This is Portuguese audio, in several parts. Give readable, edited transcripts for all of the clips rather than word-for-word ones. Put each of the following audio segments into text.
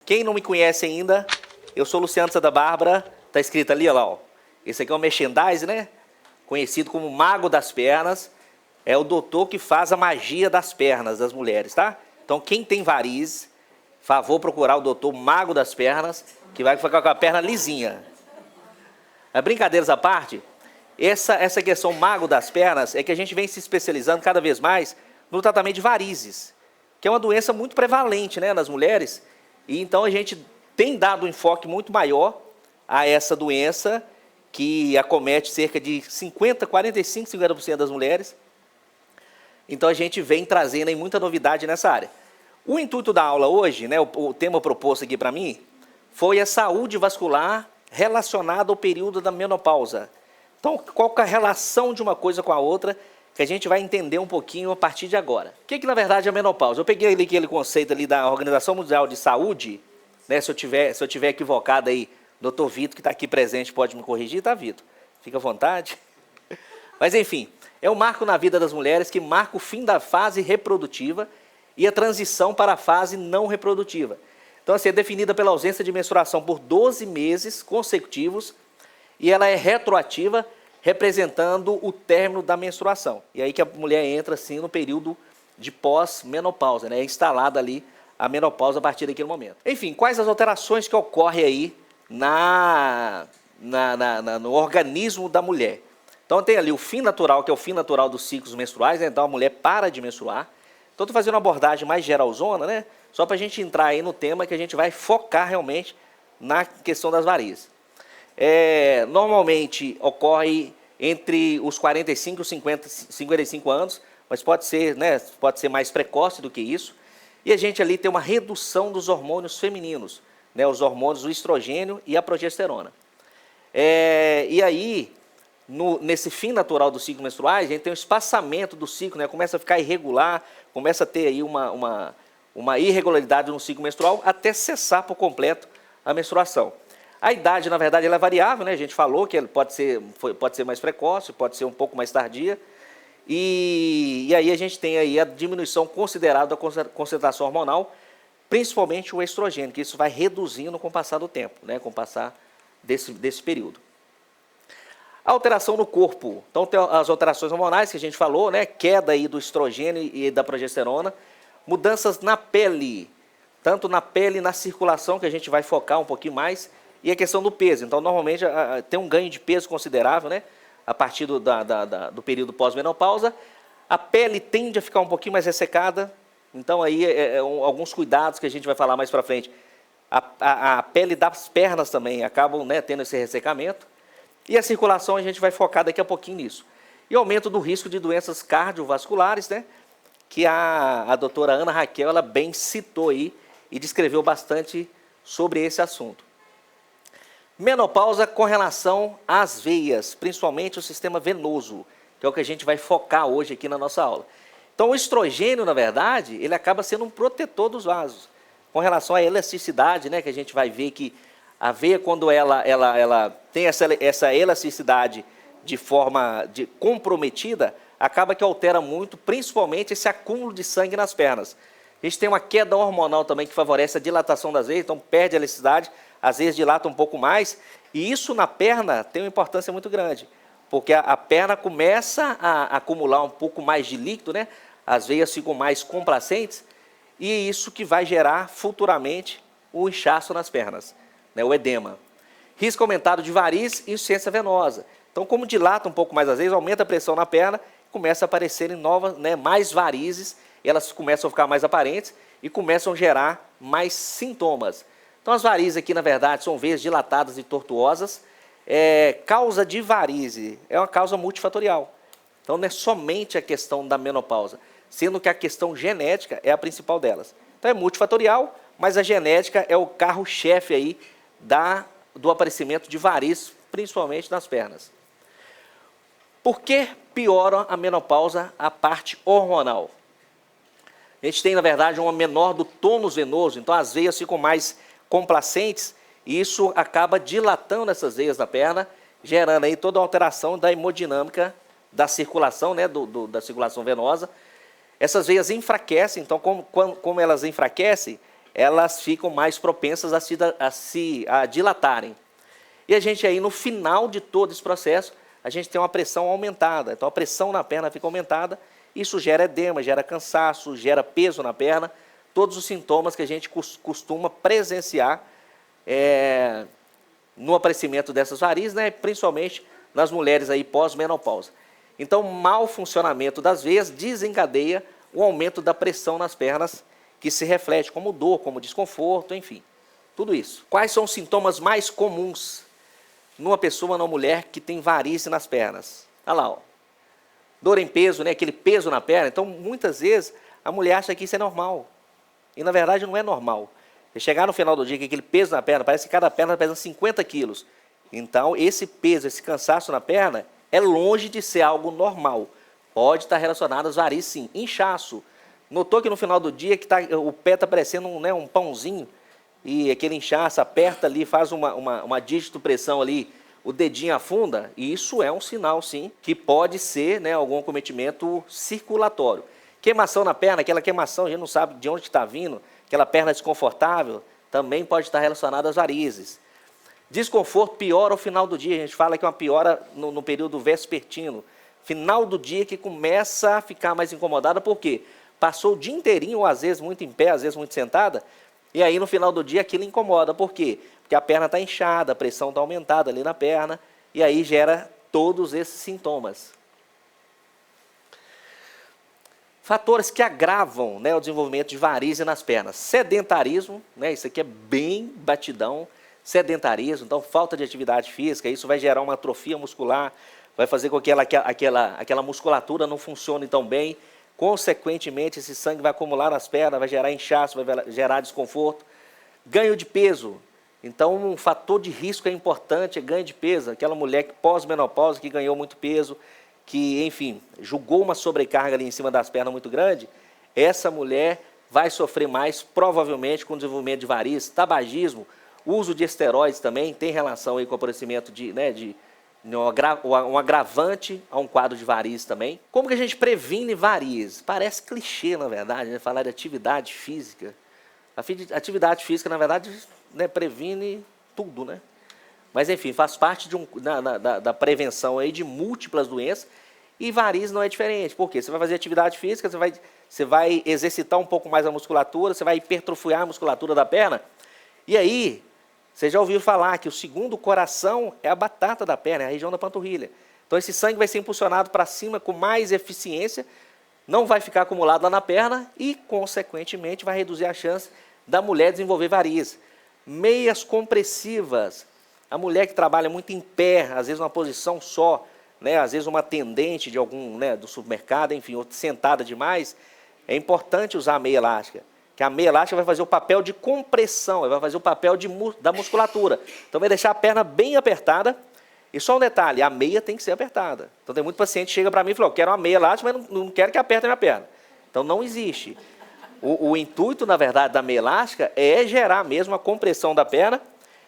Quem não me conhece ainda, eu sou Luciano Santa Bárbara, tá escrito ali, olha lá, ó. Esse aqui é o merchandise, né? Conhecido como Mago das Pernas. É o doutor que faz a magia das pernas das mulheres, tá? Então, quem tem varizes, favor procurar o doutor Mago das Pernas, que vai ficar com a perna lisinha. Brincadeiras à parte, essa questão Mago das Pernas é que a gente vem se especializando cada vez mais no tratamento de varizes, que é uma doença muito prevalente, né, nas mulheres. E então a gente tem dado um enfoque muito maior a essa doença, que acomete cerca de 45, 50% das mulheres. Então a gente vem trazendo aí muita novidade nessa área. O intuito da aula hoje, né, o tema proposto aqui para mim, foi a saúde vascular relacionada ao período da menopausa. Então, qual que é a relação de uma coisa com a outra, que a gente vai entender um pouquinho a partir de agora. O que na verdade é a menopausa? Eu peguei ali aquele conceito ali da Organização Mundial de Saúde, né, se eu tiver equivocado aí, Dr. Vitor, que está aqui presente, pode me corrigir, tá, Vitor? Fica à vontade. Mas, enfim, é um marco na vida das mulheres que marca o fim da fase reprodutiva e a transição para a fase não reprodutiva. Então, assim, é definida pela ausência de menstruação por 12 meses consecutivos e ela é retroativa, representando o término da menstruação. E aí que a mulher entra, assim, no período de pós-menopausa, né? É instalada ali a menopausa a partir daquele momento. Enfim, quais as alterações que ocorrem aí no organismo da mulher? Então tem ali o fim natural, que é o fim natural dos ciclos menstruais, né? Então a mulher para de menstruar. Então estou fazendo uma abordagem mais geralzona, né? Só para a gente entrar aí no tema que a gente vai focar realmente na questão das varizes. Normalmente ocorre entre os 45 e 55 anos, mas pode ser, né, pode ser mais precoce do que isso. E a gente ali tem uma redução dos hormônios femininos, né, os hormônios do estrogênio e a progesterona. E aí, nesse fim natural dos ciclos menstruais, a gente tem um espaçamento do ciclo, né, começa a ficar irregular, começa a ter aí uma irregularidade no ciclo menstrual até cessar por completo a menstruação. A idade, na verdade, ela é variável, né? A gente falou que ela pode ser mais precoce, pode ser um pouco mais tardia. E aí a gente tem aí a diminuição considerável da concentração hormonal, principalmente o estrogênio, que isso vai reduzindo com o passar do tempo, né? Com o passar desse período. A alteração no corpo. Então tem as alterações hormonais que a gente falou, né? Queda aí do estrogênio e da progesterona. Mudanças na pele, tanto na pele e na circulação, que a gente vai focar um pouquinho mais. E a questão do peso. Então, normalmente, tem um ganho de peso considerável, né? A partir do período pós-menopausa. A pele tende a ficar um pouquinho mais ressecada. Então, aí, alguns cuidados que a gente vai falar mais para frente. A pele das pernas também acabam, né, tendo esse ressecamento. E a circulação, a gente vai focar daqui a pouquinho nisso. E aumento do risco de doenças cardiovasculares, né? Que a doutora Ana Raquel, ela bem citou aí e descreveu bastante sobre esse assunto. Menopausa com relação às veias, principalmente o sistema venoso, que é o que a gente vai focar hoje aqui na nossa aula. Então, o estrogênio, na verdade, ele acaba sendo um protetor dos vasos. Com relação à elasticidade, né, que a gente vai ver que a veia, quando ela tem essa elasticidade de forma comprometida, acaba que altera muito, principalmente esse acúmulo de sangue nas pernas. A gente tem uma queda hormonal também que favorece a dilatação das veias, então perde a elasticidade, às vezes dilata um pouco mais, e isso na perna tem uma importância muito grande, porque a perna começa a acumular um pouco mais de líquido, né? As veias ficam mais complacentes, e é isso que vai gerar futuramente o inchaço nas pernas, né? O edema. Risco aumentado de varizes e insuficiência venosa. Então, como dilata um pouco mais às vezes, aumenta a pressão na perna, começa a aparecerem novas, né, mais varizes, elas começam a ficar mais aparentes e começam a gerar mais sintomas. Então, as varizes aqui, na verdade, são veias dilatadas e tortuosas. Causa de varize é uma causa multifatorial. Então, não é somente a questão da menopausa, sendo que a questão genética é a principal delas. Então, é multifatorial, mas a genética é o carro-chefe aí do aparecimento de varizes, principalmente nas pernas. Por que piora a menopausa a parte hormonal? A gente tem, na verdade, uma menor do tônus venoso, então as veias ficam mais complacentes e isso acaba dilatando essas veias da perna, gerando aí toda a alteração da hemodinâmica da circulação, né, da circulação venosa. Essas veias enfraquecem, então como elas enfraquecem, elas ficam mais propensas a dilatarem. E a gente aí, no final de todo esse processo, a gente tem uma pressão aumentada. Então, a pressão na perna fica aumentada, isso gera edema, gera cansaço, gera peso na perna, todos os sintomas que a gente costuma presenciar no aparecimento dessas varizes, né, principalmente nas mulheres aí pós-menopausa. Então, o mau funcionamento das veias desencadeia o aumento da pressão nas pernas, que se reflete como dor, como desconforto, enfim, tudo isso. Quais são os sintomas mais comuns numa pessoa, numa mulher que tem varize nas pernas? Olha lá, ó. Dor em peso, né? Aquele peso na perna. Então, muitas vezes, a mulher acha que isso é normal. E, na verdade, não é normal. Você chegar no final do dia com aquele peso na perna, parece que cada perna pesa 50 quilos. Então, esse peso, esse cansaço na perna, é longe de ser algo normal. Pode estar relacionado às varizes, sim. Inchaço. Notou que no final do dia que o pé está parecendo um pãozinho, e aquele inchaço aperta ali, faz uma digitopressão ali, o dedinho afunda, e isso é um sinal, sim, que pode ser, né, algum acometimento circulatório. Queimação na perna, aquela queimação, a gente não sabe de onde está vindo, aquela perna desconfortável, também pode estar relacionada às varizes. Desconforto piora ao final do dia, a gente fala que é uma piora no período vespertino, final do dia que começa a ficar mais incomodada, por quê? Passou o dia inteirinho, ou às vezes muito em pé, às vezes muito sentada, e aí no final do dia aquilo incomoda. Por quê? Porque a perna está inchada, a pressão está aumentada ali na perna, e aí gera todos esses sintomas. Fatores que agravam, né, o desenvolvimento de varize nas pernas. Sedentarismo, né, isso aqui é bem batidão, sedentarismo, então falta de atividade física, isso vai gerar uma atrofia muscular, vai fazer com que aquela musculatura não funcione tão bem. Consequentemente, esse sangue vai acumular nas pernas, vai gerar inchaço, vai gerar desconforto. Ganho de peso. Então, um fator de risco é importante, é ganho de peso. Aquela mulher que pós-menopausa, que ganhou muito peso, que, enfim, jogou uma sobrecarga ali em cima das pernas muito grande, essa mulher vai sofrer mais, provavelmente, com o desenvolvimento de varizes, tabagismo, uso de esteroides também, tem relação aí com o aparecimento um agravante a um quadro de varizes também. Como que a gente previne varizes? Parece clichê, na verdade, né? Falar de atividade física. A atividade física, na verdade, né, previne tudo, né? Mas, enfim, faz parte da prevenção aí de múltiplas doenças, e varizes não é diferente. Por quê? Você vai fazer atividade física, você vai exercitar um pouco mais a musculatura, você vai hipertrofiar a musculatura da perna, e aí você já ouviu falar que o segundo coração é a batata da perna, é a região da panturrilha. Então, esse sangue vai ser impulsionado para cima com mais eficiência, não vai ficar acumulado lá na perna e, consequentemente, vai reduzir a chance da mulher desenvolver varizes. Meias compressivas. A mulher que trabalha muito em pé, às vezes numa posição só, né, às vezes uma atendente de algum, né, do supermercado, enfim, ou sentada demais, é importante usar a meia elástica. Que a meia elástica vai fazer o papel de compressão, vai fazer o papel da musculatura. Então, vai deixar a perna bem apertada. E só um detalhe, a meia tem que ser apertada. Então, tem muito paciente que chega para mim e fala, eu quero uma meia elástica, mas não quero que aperte a minha perna. Então, não existe. O intuito, na verdade, da meia elástica é gerar mesmo a compressão da perna,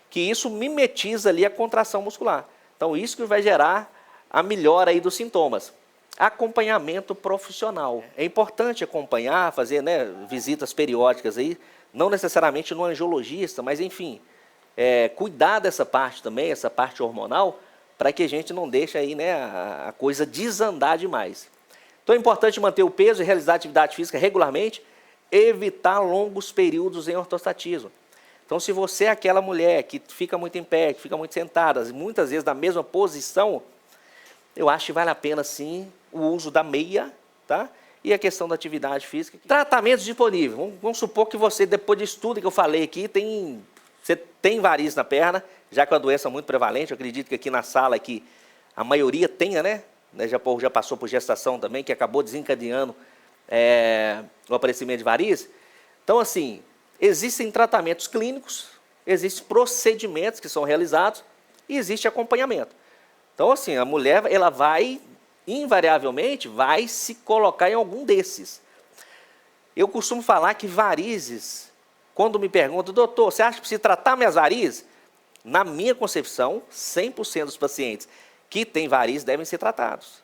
que isso mimetiza ali a contração muscular. Então, isso que vai gerar a melhora aí dos sintomas. Acompanhamento profissional. É importante acompanhar, fazer, né, visitas periódicas aí, não necessariamente no angiologista, mas enfim, cuidar dessa parte também, essa parte hormonal, para que a gente não deixe aí, né, a coisa desandar demais. Então é importante manter o peso e realizar atividade física regularmente, evitar longos períodos em ortostatismo. Então, se você é aquela mulher que fica muito em pé, que fica muito sentada, muitas vezes na mesma posição, eu acho que vale a pena, sim, o uso da meia, tá? E a questão da atividade física. Tratamentos disponíveis. Vamos supor que você, depois disso tudo que eu falei aqui, você tem varizes na perna, já que é uma doença muito prevalente. Eu acredito que aqui na sala aqui, a maioria tenha, né? Já passou por gestação também, que acabou desencadeando o aparecimento de varizes. Então, assim, existem tratamentos clínicos, existem procedimentos que são realizados e existe acompanhamento. Então, assim, a mulher, ela invariavelmente, vai se colocar em algum desses. Eu costumo falar que varizes, quando me perguntam, doutor, você acha que precisa tratar minhas varizes? Na minha concepção, 100% dos pacientes que têm varizes devem ser tratados.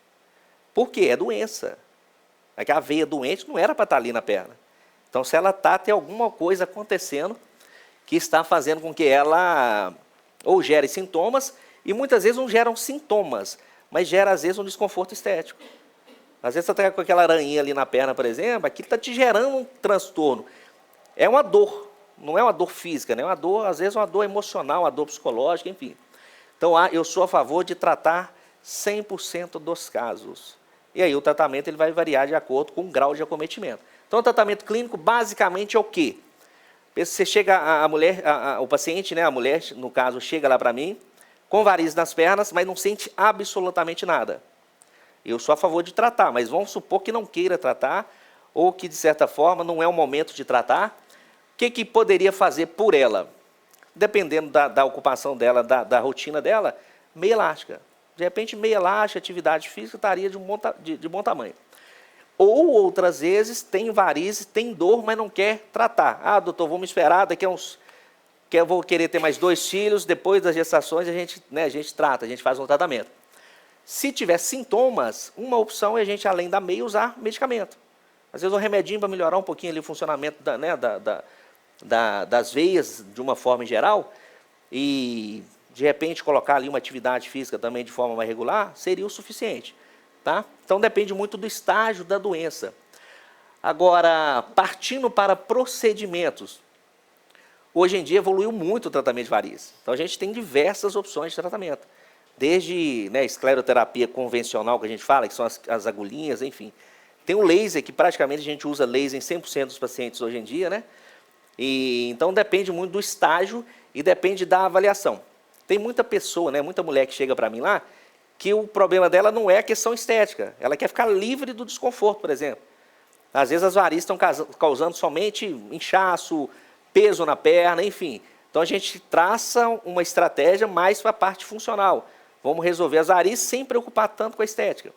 Por quê? É doença. É que a veia doente não era para estar ali na perna. Então, se ela tem alguma coisa acontecendo que está fazendo com que ela ou gere sintomas, e muitas vezes não geram sintomas, mas gera às vezes um desconforto estético. Às vezes você está com aquela aranha ali na perna, por exemplo, aqui está te gerando um transtorno. É uma dor, não é uma dor física, né? É uma dor, às vezes uma dor emocional, uma dor psicológica, enfim. Então, eu sou a favor de tratar 100% dos casos. E aí o tratamento ele vai variar de acordo com o grau de acometimento. Então, o tratamento clínico basicamente é o quê? Você chega, a mulher, o paciente, né, a mulher, no caso, chega lá para mim, com varizes nas pernas, mas não sente absolutamente nada. Eu sou a favor de tratar, mas vamos supor que não queira tratar, ou que, de certa forma, não é o momento de tratar. O que poderia fazer por ela? Dependendo da ocupação dela, da rotina dela, meia elástica. De repente, meia elástica, atividade física, estaria de bom tamanho. Ou, outras vezes, tem varizes, tem dor, mas não quer tratar. Ah, doutor, vamos esperar, daqui a uns... que eu vou querer ter mais 2 filhos, depois das gestações a gente trata, a gente faz um tratamento. Se tiver sintomas, uma opção é a gente, além da meia, usar medicamento. Às vezes um remedinho para melhorar um pouquinho ali o funcionamento das veias de uma forma em geral, e de repente colocar ali uma atividade física também de forma mais regular, seria o suficiente. Tá? Então depende muito do estágio da doença. Agora, partindo para procedimentos, hoje em dia evoluiu muito o tratamento de varizes. Então a gente tem diversas opções de tratamento. Desde escleroterapia convencional, que a gente fala, que são as agulhinhas, enfim. Tem o laser, que praticamente a gente usa laser em 100% dos pacientes hoje em dia, né? Então depende muito do estágio e depende da avaliação. Tem muita pessoa, né, muita mulher que chega para mim lá, que o problema dela não é a questão estética. Ela quer ficar livre do desconforto, por exemplo. Às vezes as varizes estão causando somente inchaço, peso na perna, enfim. Então a gente traça uma estratégia mais para a parte funcional. Vamos resolver as varizes sem preocupar tanto com a estética.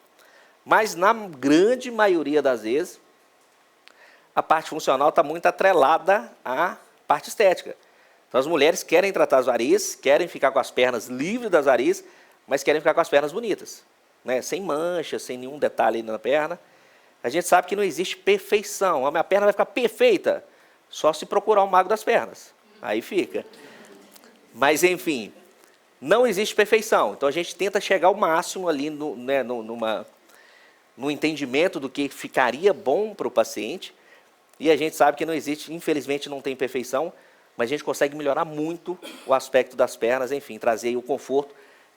Mas na grande maioria das vezes, a parte funcional está muito atrelada à parte estética. Então as mulheres querem tratar as varizes, querem ficar com as pernas livres das varizes, mas querem ficar com as pernas bonitas, né? Sem manchas, sem nenhum detalhe na perna. A gente sabe que não existe perfeição. A minha perna vai ficar perfeita só se procurar um mago das pernas. Aí fica. Mas, enfim, não existe perfeição. Então, a gente tenta chegar ao máximo ali no entendimento do que ficaria bom para o paciente. E a gente sabe que não existe, infelizmente, não tem perfeição, mas a gente consegue melhorar muito o aspecto das pernas, enfim, trazer aí o conforto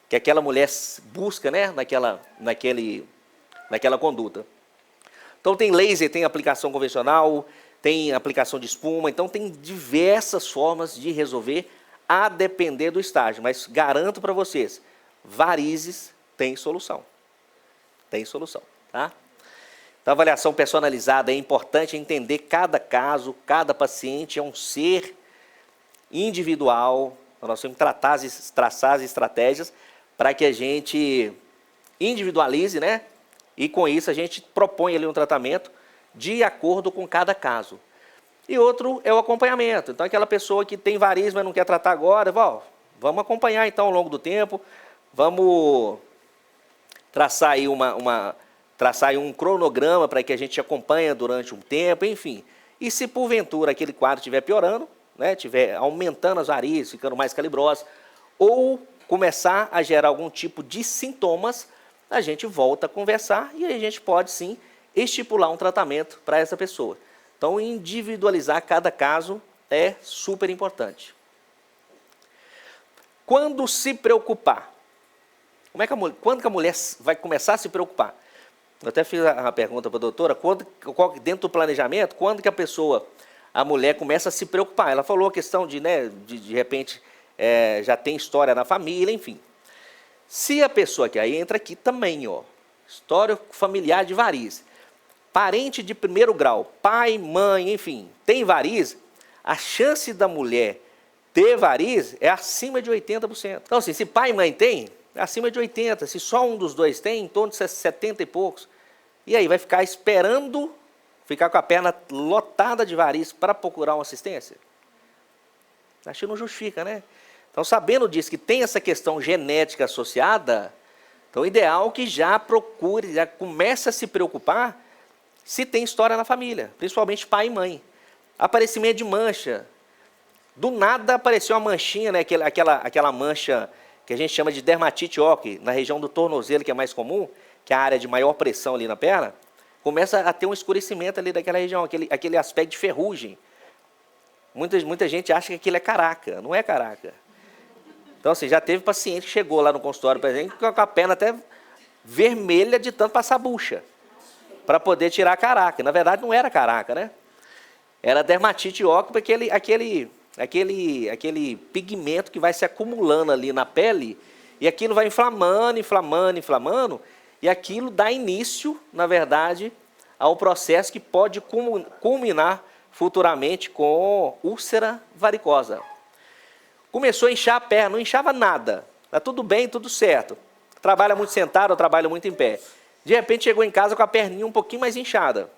que aquela mulher busca, né, naquela conduta. Então tem laser, tem aplicação convencional, tem aplicação de espuma, então tem diversas formas de resolver a depender do estágio, mas garanto para vocês, varizes tem solução. Tem solução, tá? Então a avaliação personalizada é importante entender cada caso, cada paciente é um ser individual, então nós temos que traçar as estratégias para que a gente individualize, né? E com isso a gente propõe ali um tratamento de acordo com cada caso. E outro é o acompanhamento. Então aquela pessoa que tem varizes, mas não quer tratar agora, vamos acompanhar então ao longo do tempo, vamos traçar aí um cronograma para que a gente acompanhe durante um tempo, enfim. E se porventura aquele quadro estiver piorando, né, estiver aumentando as varizes, ficando mais calibrosas, ou começar a gerar algum tipo de sintomas, a gente volta a conversar e a gente pode sim estipular um tratamento para essa pessoa. Então, individualizar cada caso é super importante. Quando se preocupar? Quando que a mulher vai começar a se preocupar? Eu até fiz a pergunta para a doutora, dentro do planejamento, quando que a mulher começa a se preocupar? Ela falou a questão de repente, já tem história na família, enfim. Se a pessoa que aí entra aqui também, história familiar de varizes, parente de primeiro grau, pai, mãe, enfim, tem varizes, a chance da mulher ter varizes é acima de 80%. Então, assim, se pai e mãe tem, é acima de 80%. Se só um dos dois tem, em torno de 70 e poucos. E aí vai ficar esperando, ficar com a perna lotada de varizes para procurar uma assistência? Acho que não justifica, né? Então, sabendo disso, que tem essa questão genética associada, então é ideal que já procure, já comece a se preocupar se tem história na família, principalmente pai e mãe. Aparecimento de mancha. Do nada apareceu uma manchinha, né? Aquela mancha que a gente chama de dermatite ocre, na região do tornozelo, que é mais comum, que é a área de maior pressão ali na perna, começa a ter um escurecimento ali daquela região, aquele aspecto de ferrugem. Muita gente acha que aquilo é caraca, não é caraca. Então, assim, já teve paciente que chegou lá no consultório, por exemplo, com a perna até vermelha de tanto passar bucha, para poder tirar a caraca. Na verdade, não era caraca, né? Era dermatite ocre, aquele pigmento que vai se acumulando ali na pele, e aquilo vai inflamando, e aquilo dá início, na verdade, ao processo que pode culminar futuramente com úlcera varicosa. Começou a inchar a perna, não inchava nada, está tudo bem, tudo certo. Trabalha muito sentado ou trabalha muito em pé. De repente chegou em casa com a perninha um pouquinho mais inchada.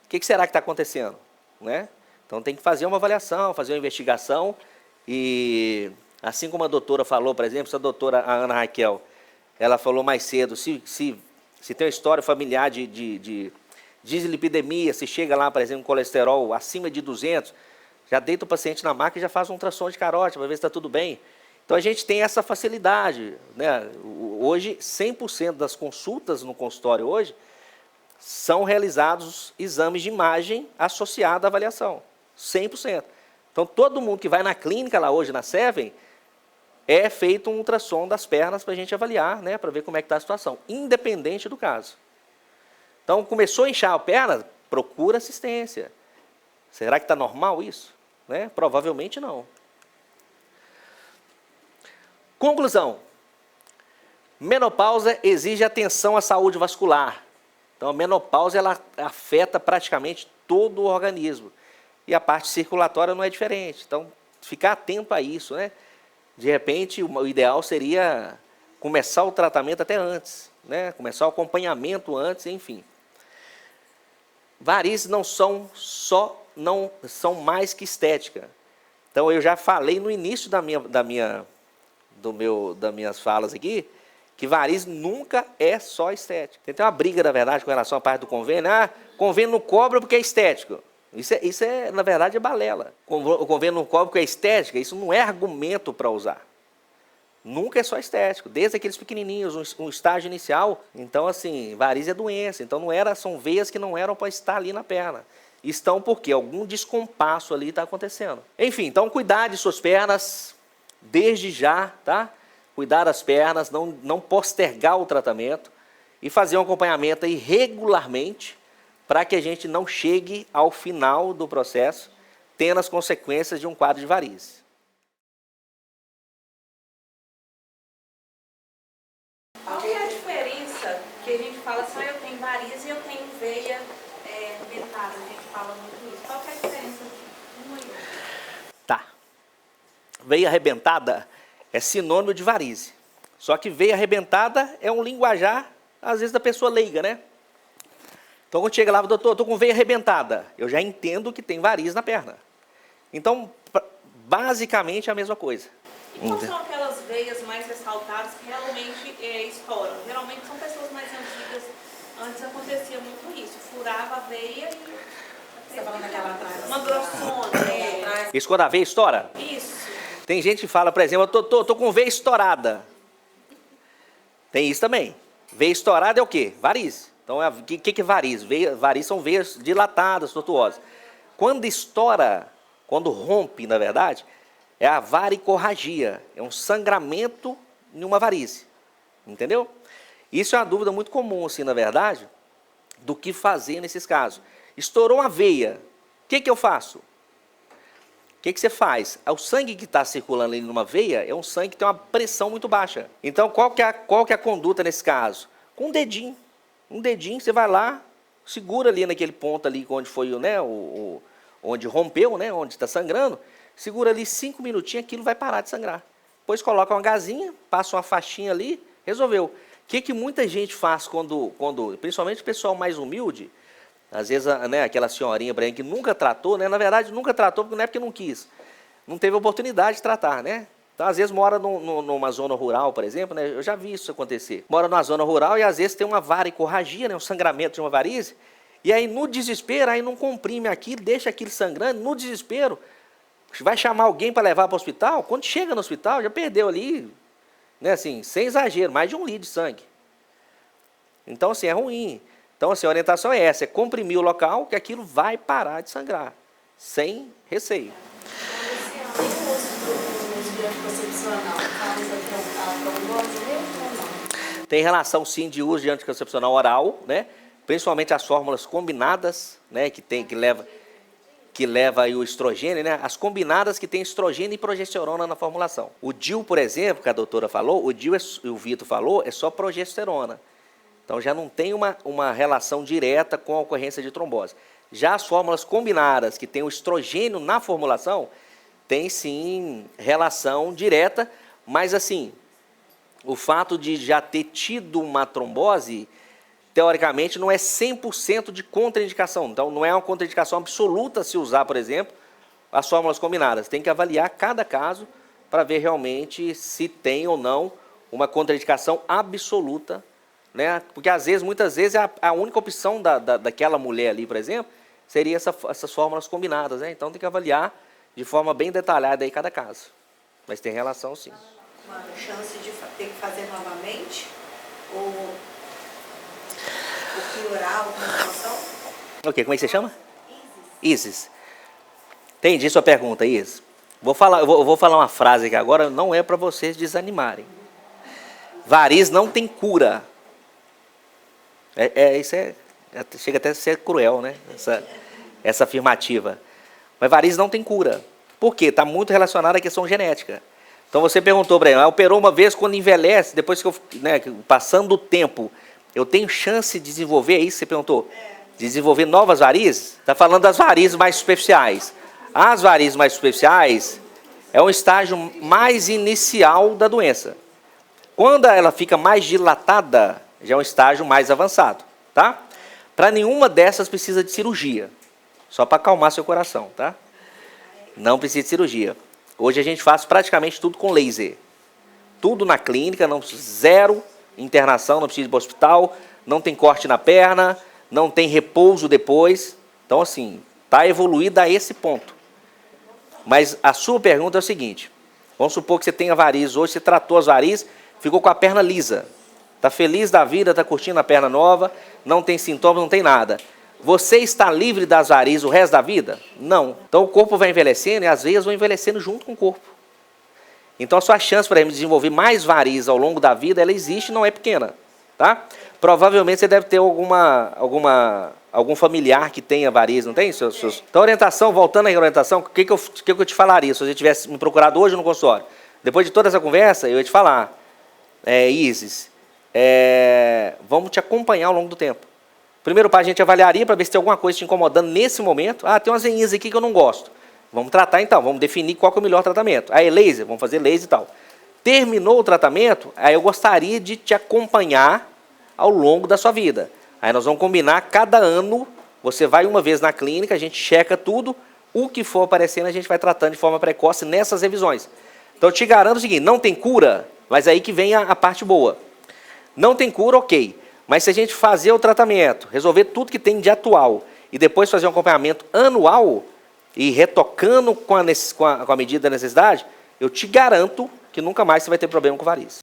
O que será que está acontecendo? Né? Então tem que fazer uma avaliação, fazer uma investigação. E assim como a doutora falou, por exemplo, a doutora Ana Raquel, ela falou mais cedo, se tem uma história familiar de dislipidemia, se chega lá, por exemplo, colesterol acima de 200, já deita o paciente na maca e já faz um ultrassom de carótida para ver se está tudo bem. Então a gente tem essa facilidade, né? Hoje, 100% das consultas no consultório hoje são realizados exames de imagem associados à avaliação. 100%. Então todo mundo que vai na clínica lá hoje, na Seven, é feito um ultrassom das pernas para a gente avaliar, né? Para ver como é que está a situação, independente do caso. Então começou a inchar a perna, procura assistência. Será que está normal isso? Né? Provavelmente não. Conclusão. Menopausa exige atenção à saúde vascular. Então a menopausa ela afeta praticamente todo o organismo. E a parte circulatória não é diferente. Então ficar atento a isso, né? De repente o ideal seria começar o tratamento até antes, né? Começar o acompanhamento antes, enfim. Varizes não são mais que estética. Então eu já falei no início das minhas falas aqui, que varizes nunca é só estética. Tem uma briga, na verdade, com relação à parte do convênio. Ah, convênio não cobra porque é estético. Isso é, na verdade, é balela. O convênio não cobra porque é estética, isso não é argumento para usar. Nunca é só estético, desde aqueles pequenininhos, um estágio inicial. Então, assim, varizes é doença. Então, são veias que não eram para estar ali na perna. Estão porque algum descompasso ali está acontecendo. Enfim, então, cuidar de suas pernas desde já, tá? Cuidar das pernas, não postergar o tratamento e fazer um acompanhamento aí regularmente para que a gente não chegue ao final do processo tendo as consequências de um quadro de varizes. Qual é a diferença que a gente fala assim, eu tenho variz e eu tenho veia arrebentada, a gente fala muito isso. Qual é a diferença de uma e outra? Tá. Veia arrebentada é sinônimo de varize. Só que veia arrebentada é um linguajar, às vezes, da pessoa leiga, né? Então, quando chega lá, doutor, estou com veia arrebentada, eu já entendo que tem variz na perna. Então, basicamente é a mesma coisa. E quais são aquelas veias mais ressaltadas que realmente estouram? Geralmente são pessoas mais antigas. Antes acontecia muito isso. Furava a veia e... Você falando daquela atrás? Uma grossona. Isso quando a veia estoura? Isso. Tem gente que fala, por exemplo, eu tô com veia estourada. Tem isso também. Veia estourada é o quê? Variz. Então, o que é variz? Variz são veias dilatadas, tortuosas. Quando estoura, quando rompe, na verdade, é a varicorragia. É um sangramento em uma varize. Entendeu? Isso é uma dúvida muito comum, assim, na verdade, do que fazer nesses casos. Estourou uma veia. O que eu faço? O que você faz? O sangue que está circulando ali numa veia é um sangue que tem uma pressão muito baixa. Então, qual que é a conduta nesse caso? Com um dedinho. Um dedinho, você vai lá, segura ali naquele ponto ali onde foi, né, onde rompeu, né, onde está sangrando, segura ali 5 minutinhos, aquilo vai parar de sangrar. Depois coloca uma gazinha, passa uma faixinha ali, resolveu. O que muita gente faz quando, principalmente o pessoal mais humilde, às vezes, né, aquela senhorinha para que nunca tratou, né, na verdade nunca tratou porque não é porque não quis, não teve oportunidade de tratar, né? Então, às vezes, mora numa zona rural, por exemplo, né? Eu já vi isso acontecer. Mora numa zona rural e, às vezes, tem uma varicorragia, né? Um sangramento de uma varize, E aí, no desespero, aí não comprime aquilo, deixa aquilo sangrando, no desespero, vai chamar alguém para levar para o hospital, quando chega no hospital, já perdeu ali, né, assim, sem exagero, mais de 1 litro de sangue. Então, assim, é ruim. Então, assim, a orientação é essa, é comprimir o local, que aquilo vai parar de sangrar, sem receio. Tem relação, sim, de uso de anticoncepcional oral, né? Principalmente as fórmulas combinadas, né? Que leva aí o estrogênio, né? As combinadas que tem estrogênio e progesterona na formulação. O DIU, por exemplo, que a doutora falou, o DIU, o Vitor falou, é só progesterona. Então já não tem uma relação direta com a ocorrência de trombose. Já as fórmulas combinadas, que tem o estrogênio na formulação, tem sim relação direta, mas assim, o fato de já ter tido uma trombose, teoricamente, não é 100% de contraindicação. Então, não é uma contraindicação absoluta se usar, por exemplo, as fórmulas combinadas. Tem que avaliar cada caso para ver realmente se tem ou não uma contraindicação absoluta, né? Porque, às vezes, muitas vezes, a única opção daquela mulher ali, por exemplo, seria essas fórmulas combinadas, né? Então, tem que avaliar de forma bem detalhada aí cada caso. Mas tem relação, sim. Uma chance de ter que fazer novamente? Ou piorar alguma situação? Ok, como é que você chama? Isis. Entendi sua pergunta, Isis. Vou falar uma frase que agora não é para vocês desanimarem. Variz não tem cura. Isso chega até a ser cruel, né? Essa afirmativa. Mas variz não tem cura. Por quê? Está muito relacionado à questão genética. Então você perguntou para ele, operou uma vez, quando envelhece, depois que passando o tempo, eu tenho chance de desenvolver, é isso que você perguntou? Desenvolver novas varizes? Está falando das varizes mais superficiais. As varizes mais superficiais é um estágio mais inicial da doença. Quando ela fica mais dilatada, já é um estágio mais avançado, tá? Para nenhuma dessas precisa de cirurgia. Só para acalmar seu coração, tá? Não precisa de cirurgia. Hoje a gente faz praticamente tudo com laser. Tudo na clínica, zero internação, não precisa ir para o hospital, não tem corte na perna, não tem repouso depois. Então, assim, está evoluída a esse ponto. Mas a sua pergunta é o seguinte, vamos supor que você tenha varizes hoje, você tratou as varizes, ficou com a perna lisa. Está feliz da vida, está curtindo a perna nova, não tem sintomas, não tem nada. Você está livre das varizes o resto da vida? Não. Então o corpo vai envelhecendo e as veias vão envelhecendo junto com o corpo. Então a sua chance para desenvolver mais varizes ao longo da vida, ela existe e não é pequena. Tá? Provavelmente você deve ter algum familiar que tenha varizes, não tem? Então orientação, voltando à orientação, o que eu te falaria se você tivesse me procurado hoje no consultório? Depois de toda essa conversa, eu ia te falar, Isis, vamos te acompanhar ao longo do tempo. Primeiro, a gente avaliaria para ver se tem alguma coisa te incomodando nesse momento. Tem umas veinhas aqui que eu não gosto. Vamos tratar então, vamos definir qual que é o melhor tratamento. Aí laser, vamos fazer laser e tal. Terminou o tratamento, aí eu gostaria de te acompanhar ao longo da sua vida. Aí nós vamos combinar, cada ano, você vai uma vez na clínica, a gente checa tudo, o que for aparecendo a gente vai tratando de forma precoce nessas revisões. Então eu te garanto o seguinte, não tem cura, mas aí que vem a parte boa. Não tem cura, ok. Mas se a gente fazer o tratamento, resolver tudo que tem de atual e depois fazer um acompanhamento anual e retocando com a medida da necessidade, eu te garanto que nunca mais você vai ter problema com varizes.